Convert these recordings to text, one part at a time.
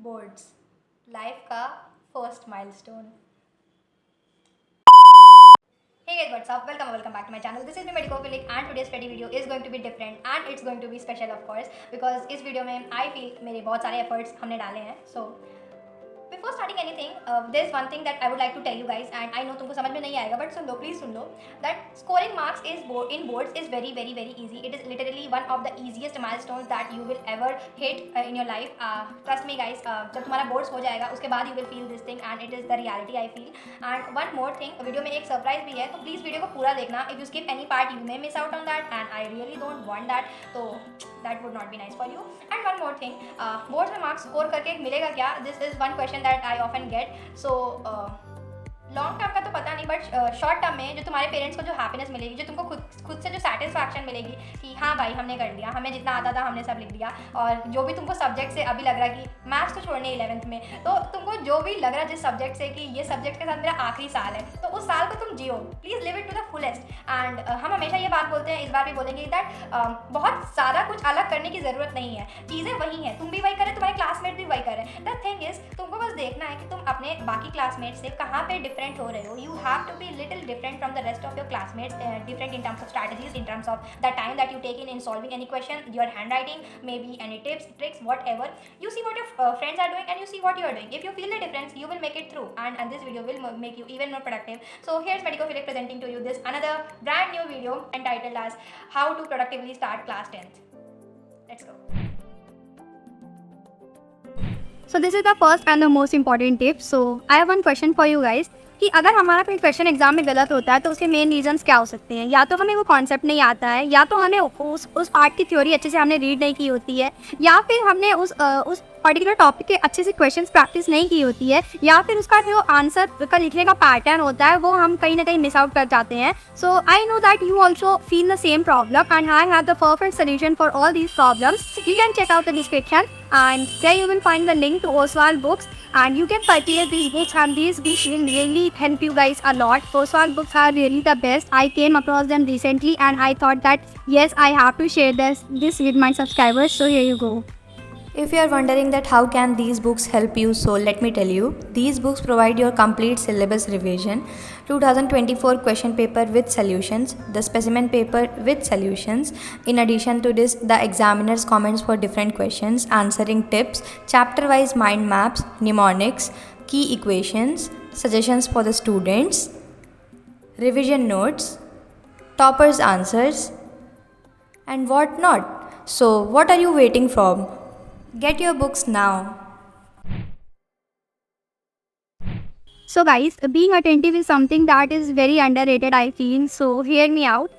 Boards life का first milestone. Hey guys, what's up? Welcome back to my channel. This is me Medicophilic and today's study video is going to be different and it's going to be special of course because इस video में I feel मेरे बहुत सारे efforts हमने डाले हैं. So before starting anything, there's one thing that I would like to tell you guys and I know तुमको समझ में नहीं आएगा but soon low please soon low that scoring marks is in boards is very easy. It is literally one of the easiest milestones that you will ever hit in your life. Trust me guys, जब तुम्हारा boards हो जाएगा उसके बाद you will feel this thing and it is the reality I feel. And one more thing, video में एक surprise भी है तो प्लीज़ वीडियो को पूरा देखना. If you skip any part you may miss out on that and I really don't want that, तो that would not be nice for you. And one more thing, boards में marks score करके मिलेगा क्या? This is one question that I often get. So long term का तो पता नहीं but short term में जो तुम्हारे पेरेंट्स को जो हैप्पीनेस मिलेगी, जो तुमको खुद से जो सेटिस्फैक्शन मिलेगी कि हाँ भाई हमने कर दिया, हमें जितना आता था हमने सब लिख दिया, और जो भी तुमको सब्जेक्ट से अभी लग रहा है कि मैथ्स तो छोड़ने 11th में, तो तुमको जो भी लग रहा है जिस सब्जेक्ट से कि ये सब्जेक्ट के साथ मेरा आखिरी साल है, तो उस साल को तुम जियो, please live it to the fullest. And हम हमेशा ये बात बोलते हैं, इस बार भी बोलेंगे दैट बहुत ज़्यादा कुछ अलग करने की ज़रूरत नहीं है, चीज़ें वही हैं, तुम भी वही करें, तुम्हारे क्लासमेट भी वही करें. द थिंग इज तुमको बस देखना है कि तुम अपने बाकी क्लासमेट से कहाँ पे डिफरेंट हो रहे हो. You have to be little different from the rest of your classmates, different in terms of strategies, in terms of the time that you take in solving any question, your handwriting, maybe any tips, tricks, whatever. You see what your friends are doing and you see what you are doing. If you feel the difference, you will make it through, and this video will make you even more productive. So here's Medicophilic presenting to you this another brand new video entitled as how to productively start class 10th. Let's go. So this is the first and the most important tip. So I have one question for you guys कि अगर हमारा कोई question exam में गलत होता है तो उसके मेन रीजंस क्या हो सकते हैं. या तो हमें वो कॉन्सेप्ट नहीं आता है, या तो हमें उस पार्ट की थ्योरी अच्छे से हमने रीड नहीं की होती है, या फिर हमने उस पर्टिकुलर टॉपिक के अच्छे से क्वेश्चंस प्रैक्टिस नहीं की होती है, या फिर उसका जो आंसर का लिखने का पैटर्न होता है वो हम कहीं ना कहीं मिस आउट कर जाते हैं. So I know that you also feel the same problem and I have the perfect solution for all these problems. You can check out the description and there you will find the link to Oswald books and you can purchase these books, and these books will really help you guys a lot. Oswald books are really the best. I came across them recently and I thought that yes, I have to share this with my subscribers, so here you go. If you are wondering that how can these books help you, so let me tell you. These books provide your complete syllabus revision, 2024 question paper with solutions, the specimen paper with solutions. In addition to this, the examiner's comments for different questions, answering tips, chapter wise mind maps, mnemonics, key equations, suggestions for the students, revision notes, toppers answers, and what not. So what are you waiting for? Get your books now. So guys, being attentive is something that is very underrated I feel. So hear me out.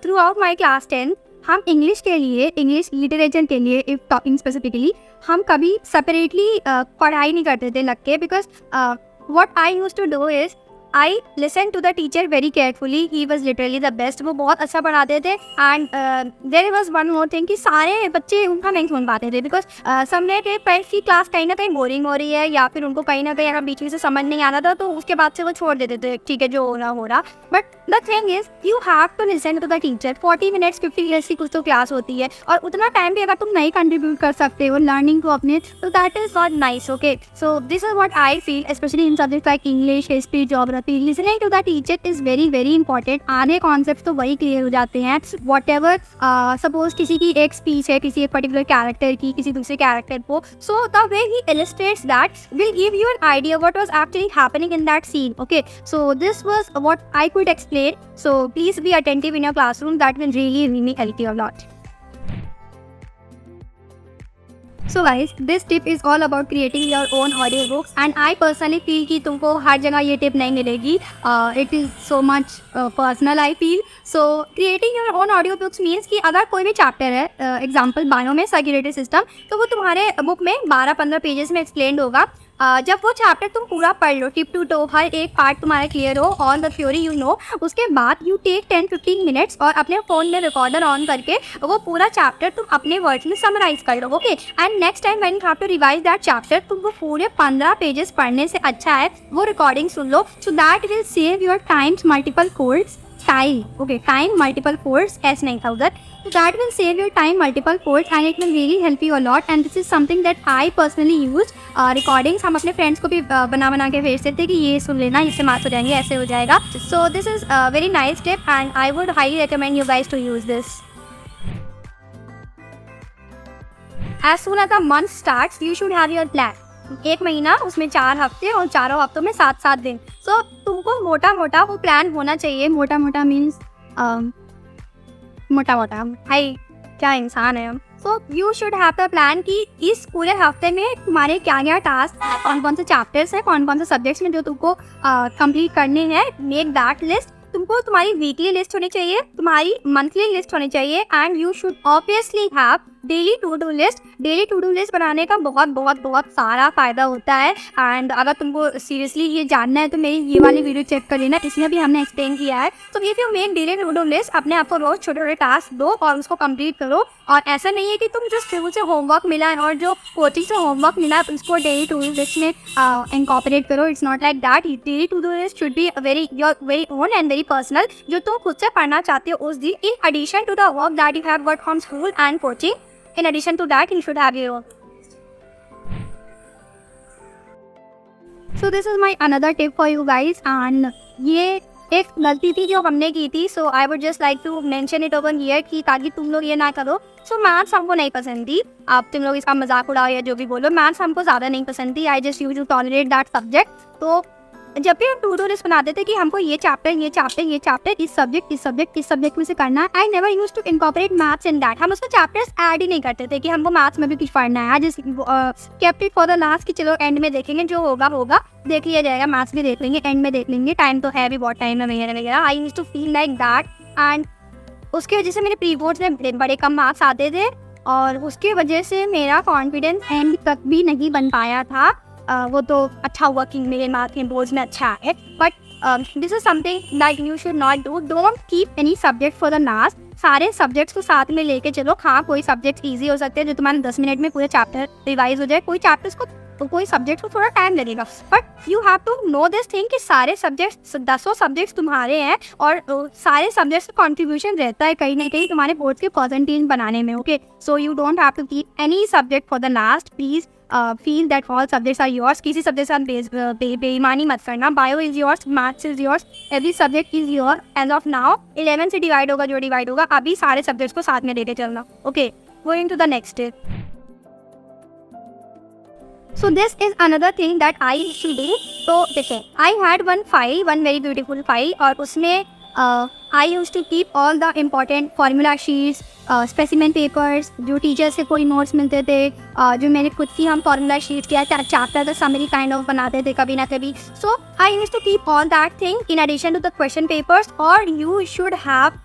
Throughout my class 10, हम English के लिए, English literature के लिए if talking specifically, हम कभी separately पढ़ाई नहीं करते थे लग के, because what I used to do is I listen to the teacher very carefully. He was literally the best. वो बहुत अच्छा पढ़ाते थे. And there was one more thing कि सारे बच्चे उनका नहीं सुन पाते थे, बिकॉज समझे कि पहली क्लास कहीं ना कहीं बोरिंग हो रही है, या फिर उनको कहीं ना कहीं अगर बीच में से समझ नहीं आ रहा था तो उसके बाद से वो छोड़ देते थे, ठीक है जो हो रहा. But the thing is you have to listen to the teacher. 40 minutes 50 minutes की कुछ तो क्लास होती है, और उतना टाइम भी अगर तुम नहीं कंट्रीब्यूट कर सकते हो लर्निंग को अपने, तो that is not nice. Okay, so this is what I feel, specially in subject like English, history, geography. Listening to the teacher is very important. आधे कॉन्सेप्ट तो वही क्लियर हो जाते हैं. वॉट एवर सपोज किसी की एक स्पीच है, किसी एक पर्टिकुलर कैरेक्टर की, किसी दूसरे कैरेक्टर को, so the way he illustrates that will give you an idea what was actually happening in that scene. Okay, so this was what I could explain. So please be attentive in your classroom. That will really help you a lot. So guys, this tip is all about creating your own audiobooks, and I personally feel कि तुमको हर जगह ये tip नहीं मिलेगी. It is so much personal I feel. So creating your own audiobooks means कि अगर कोई भी chapter है, example bio में circulatory system, तो वो तुम्हारे book में 12-15 पेजेस में explained होगा. जब वो चैप्टर तुम पूरा पढ़ लो टिप टू टो, हर एक पार्ट तुम्हारा क्लियर हो, on the theory you know, उसके बाद यू टेक 10-15 मिनट्स और अपने फ़ोन में रिकॉर्डर ऑन करके वो पूरा चैप्टर तुम अपने वर्ड्स में समराइज कर लो. Okay, and next time when you have to revise that chapter, तुम वो पूरे 15 पेजेस पढ़ने से अच्छा है वो recording soon low. So that will save your time's multiple codes time. Okay, time multiple folds, S नहीं था उधर. So that will save your time multiple folds and it will really help you a lot. And this is something that I personally use. Recordings हम अपने friends को भी बना के भेज देते कि ये सुन लेना, इससे मार्क्स हो जाएंगे, ऐसे हो जाएगा. So this is a very nice tip and I would highly recommend you guys to use this. As soon as the month starts, you should have your plan. एक महीना, उसमें 4 हफ्ते और चारों हफ्तों में 7-7 दिन. So तुमको मोटा मोटा वो प्लान होना चाहिए. मोटा मोटा मीन्स मोटा मोटा भाई क्या इंसान है हम. So you should have the plan कि इस पूरे हफ्ते में तुम्हारे क्या क्या टास्क, कौन कौन से चैप्टर्स हैं, कौन कौन से सब्जेक्ट्स में जो तुमको कंप्लीट करने हैं. Make that list. तुमको तुम्हारी वीकली लिस्ट होनी चाहिए, तुम्हारी मंथली लिस्ट होनी चाहिए and you should obviously have daily to do list. Daily to do list बनाने का बहुत बहुत बहुत सारा फ़ायदा होता है. एंड अगर तुमको सीरियसली ये जानना है तो मेरी ये वाली वीडियो चेक कर लेना, इसमें भी हमने एक्सप्लेन किया है. तो if you make daily to do list, अपने आप को रोज़ छोटे छोटे टास्क दो और उसको कंप्लीट करो. और ऐसा नहीं है कि तुम जो स्कूल से होमवर्क मिला है और जो कोचिंग से होमवर्क मिला है उसको डेली टू डू लिस्ट में इनकॉर्पोरेट करो. It's not like that. Daily to do list should be very own and very personal, जो तुम खुद से पढ़ना चाहते हो उस दिन, in addition to the work that you have work from school and coaching. In addition to that, you should have your own. So this is my another tip for you guys. And ये एक गलती थी जो हमने की थी. So I would just like to mention it over here कि ताकि तुम लोग ये ना करो. So मैथ्स हमको नहीं पसंद थी. आप तुम लोग इसका मजाक उड़ाओ या जो भी बोलो, मैथ्स हमको ज़्यादा नहीं पसंद थी. I just used to tolerate that subject. तो जब भी हम टू डू लिस्ट बनाते थे कि हमको ये चैप्टर इस सब्जेक्ट में से करना है, I never use to incorporate maths in that. हम उसको चैप्टर्स ऐड ही नहीं करते थे कि हमको मैथ्स में भी कुछ पढ़ना है. Just kept it for the last कि चलो एंड में देखेंगे, जो होगा देख लिया जाएगा. मैथ्स भी देख लेंगे, एंड में देख लेंगे, टाइम तो है भी बहुत टाइम है वगैरह. I used to feel like that and उसकी वजह से मेरे प्री बोर्ड्स में बड़े कम मार्क्स आते थे और उसकी वजह से मेरा कॉन्फिडेंस एंड तक भी नहीं बन पाया था. वो तो अच्छा हुआ कि मेरे मार्क्स के बोर्ड्स में अच्छा है. But this is something that you should not do. Don't keep any subject for the last. सारे सब्जेक्ट्स को साथ में लेके चलो. हाँ, कोई सब्जेक्ट्स इजी हो सकते हैं जो तुम्हारे 10 मिनट में पूरे चैप्टर रिवाइज हो जाए. कोई सब्जेक्ट को थोड़ा टाइम लगेगा. But you have to know this thing कि सारे सब्जेक्ट्स 10 सब्जेक्ट्स तुम्हारे हैं और सारे सब्जेक्ट्स का कॉन्ट्रीब्यूशन रहता है कहीं ना कहीं तुम्हारे बोर्ड्स के परसेंटेज बनाने में. Okay, so you don't have to keep any subject for the last. Please feel that all subjects are yours. किसी सब्जेक्ट से बेईमानी मत करना. Bio is yours, maths is yours, every subject is your. As of now 11 से divide होगा जो divide होगा. अभी सारे सब्जेक्ट्स को साथ में लेके चलना. Okay, going to the next step. So this is another thing that I used to do. तो देखिए, I had one very beautiful file और उसमें I used to keep all the important formula sheets, specimen papers, जो teacher से कोई notes मिलते थे, जो मेरे खुद की हम formula sheets किया चैप्टर का समरी काइंड ऑफ बनाते थे कभी ना कभी. So I used to keep all that thing in addition to the question papers. Or you should have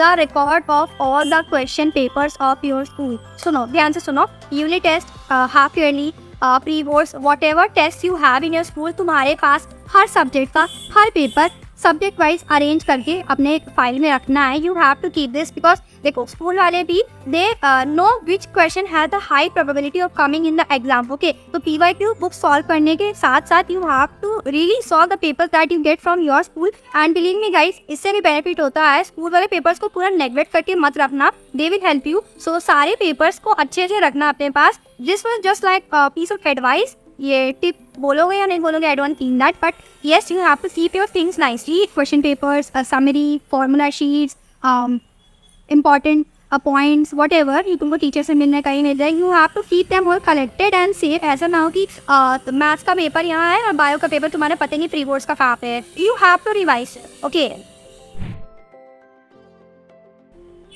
the record of all the question papers of your school. सुनो, ध्यान से सुनो. Unit test, half yearly, pre boards, whatever test you have in your school, तुम्हारे पास हर subject का हर paper subject wise arrange करके अपने फाइल में रखना है. You have to keep this because देखो स्कूल वाले भी they know which question has the high probability of coming in the exam. Okay, तो PYQ बुक सॉल्व करने के साथ साथ you have to really solve the papers that you get from your school. And believe me guys, इससे भी benefit होता है. School वाले पेपर्स को पूरा नेग्लेक्ट करके मत रखना. They will help you. So सारे पेपर्स को अच्छे से रखना अपने पास. This was just like piece of advice. ये टिप बोलोगे या नहीं बोलोगे, I don't think that, but yes you have to keep your things nicely. Question papers, summary, formula sheets, important points, whatever you तुमको teacher से मिलने कहीं मिल जाए. You have to keep them all collected and safe. ऐसा ना हो कि मैथ्स का पेपर यहाँ है और बायो का पेपर तुम्हारे पता नहीं प्री बोर्ड्स का कहाँ पे है. You have to revise. Okay,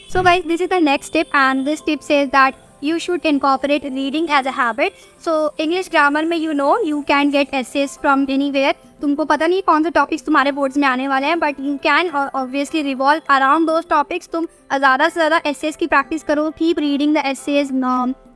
so guys, this is the next tip and this tip says that you should incorporate reading as a habit. So English grammar में you know you can get essays from anywhere. तुमको पता नहीं कौन से topics तुम्हारे boards में आने वाले हैं, but you can obviously revolve around those topics. तुम ज़्यादा से ज़्यादा एसेज की प्रैक्टिस करो. Keep reading the essays,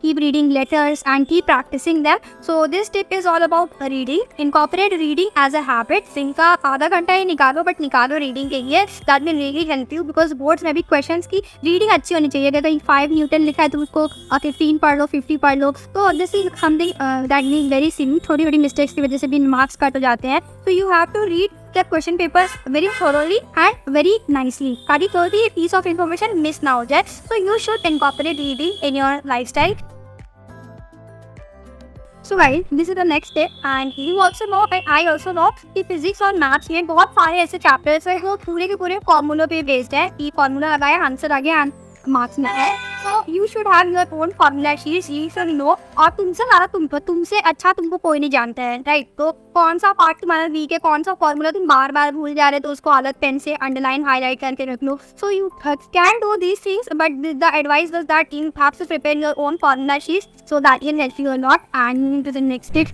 keep reading letters and keep practicing them. So this tip is all about reading. Incorporate reading as a habit. दिन का आधा घंटा ही निकालो, बट निकालो रीडिंग के लिए. That will really help you because boards में भी क्वेश्चंस की रीडिंग अच्छी होनी चाहिए. अगर कहीं 5 न्यूटन लिखा है तो उसको 15 पढ़ लो, 50 पढ़ लो. तो this is something that mean very silly. छोटी छोटी मिस्टेक्स की वजह से भी मार्क्स कट हो जाते हैं. So you have to read the question papers very thoroughly and very nicely. ताकि कोई भी piece of information miss ना हो जाए. So you should incorporate reading in your lifestyle. So guys, this is the next step and you also know and I also know कि physics और maths में बहुत सारे ऐसे chapters हैं जो पूरे के पूरे फॉर्मूलों पे बेस्ड है कि फॉर्मूला लगाया आंसर आ गया मार्क्स में है. So you should have your own formula sheets, you should know. और तुमसे ज़्यादा तुमसे अच्छा तुमको कोई नहीं जानता है, राइट? तो कौन सा पार्ट तुम्हारा वीक है, कौन सा फॉर्मूला तुम बार बार भूल जा रहे हो, तो उसको अलग पेन से अंडरलाइन हाईलाइट करके रख लो. So you can do these things, but the advice is that you have to prepare your own formula sheets so that can help you a lot. And moving to the next step.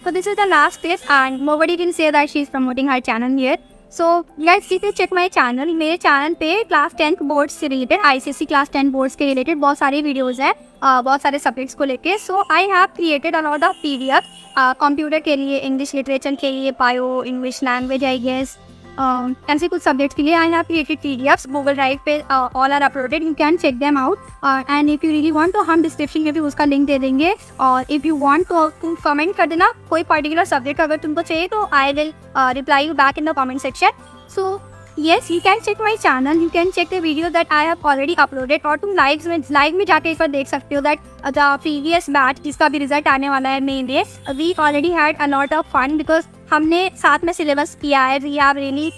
So this is the last step and nobody can say that she is promoting her channel here. So guys, you can check my channel. मेरे channel पे class 10 boards से related, ICSE class 10 boards के related बहुत सारे videos हैं, बहुत सारे subjects को लेके. So I have created a lot of PDF computer के लिए, इंग्लिश लिटरेचर के लिए, bio, English language I guess, ऐसे कुछ सब्जेक्ट्स के लिए I have created PDFs. Google drive पे all are uploaded, you can check them out. And if you really want तो हम डिस्क्रिप्शन में भी उसका लिंक दे देंगे. और इफ़ यू वांट तो तुम कमेंट कर देना कोई पर्टिकुलर सब्जेक्ट अगर तुमको चाहिए, तो I will reply you back in the comment section. So yes, you can check my channel, you can check the video that I have already uploaded. और तुम लाइव में जाके इस पर देख सकते हो that the previous batch जिसका भी रिजल्ट आने वाला है main day, we already had a lot of fun because हमने साथ में सिलेबस किया है. We have really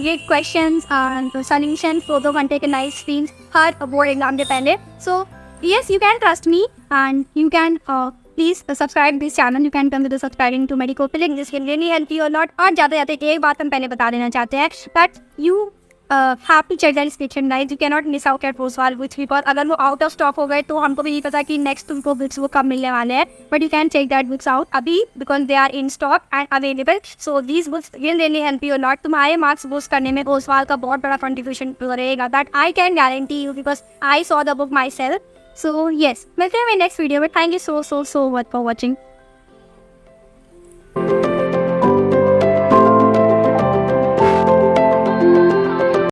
great questions and solutions 2 घंटे के नाइस स्क्रीन हर बोर्ड एग्जाम के पहले. So yes, you can trust me and you can please subscribe this channel. You can come to the subscribing to Medicophilic. This can really help you a lot. और ज़्यादा एक बात हम पहले बता देना चाहते हैं that you have to check the description guys. You cannot miss out at Roswell books because अगर वो out of stock हो गए तो हमको भी नहीं पता कि next तुमको books वो कब मिलने वाले हैं. But you can check that books out अभी because they are in stock and available. So these books will really help you a lot. तुम्हारे marks boost करने में Roswell का बहुत बड़ा contribution रहेगा. That I can guarantee you because I saw the book myself. So yes, we'll see you in my next video. But thank you so much for watching.